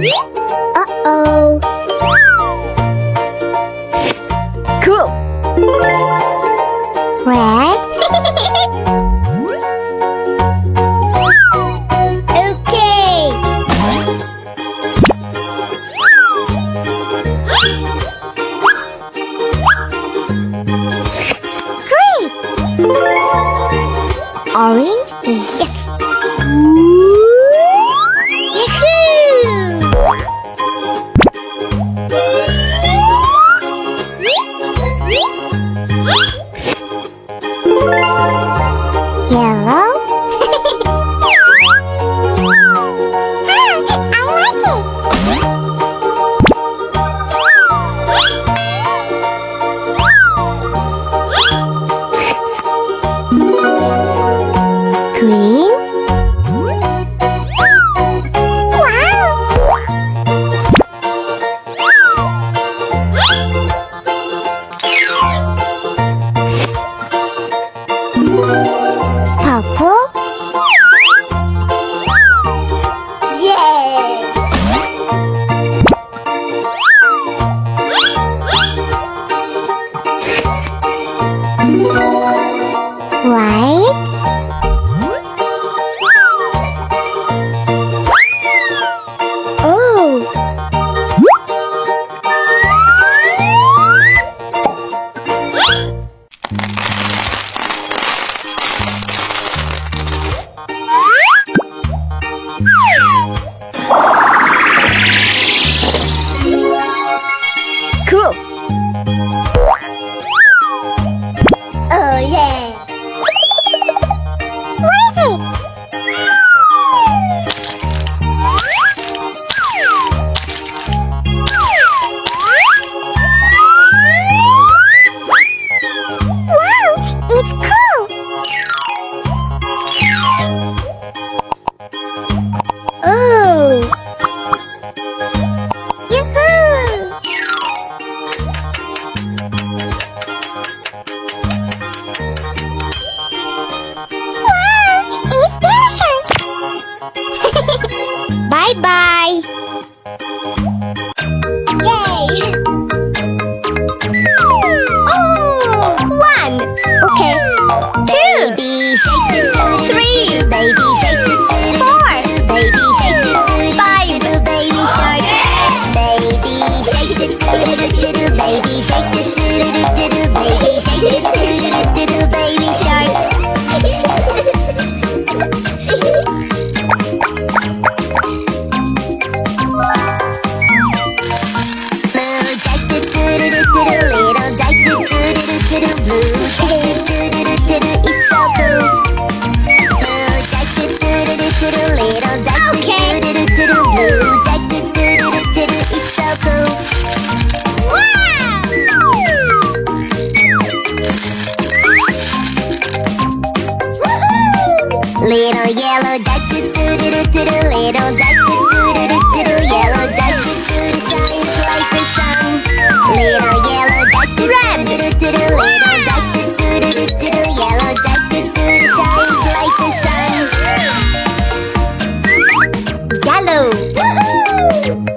Uh-oh. Cool. Red. Okay. Great. Orange. Yes. Yellow. I like it. Green. Purple. Yay! White. Oh! Cool. Oh yeah. What is it? Wow, it's cool. Oh. Bye-bye! Yay! Oh! 1! Okay. 2! Baby shake it, 3! Baby shake it, 4! Baby shake it, 5! Baby shark! Baby shake it, baby shake it, baby shake it, baby shark! Little yellow duck, little duck, yellow duck, shines like the sun. Little yellow duck, little duck, yellow duck, shines like the sun. Yellow.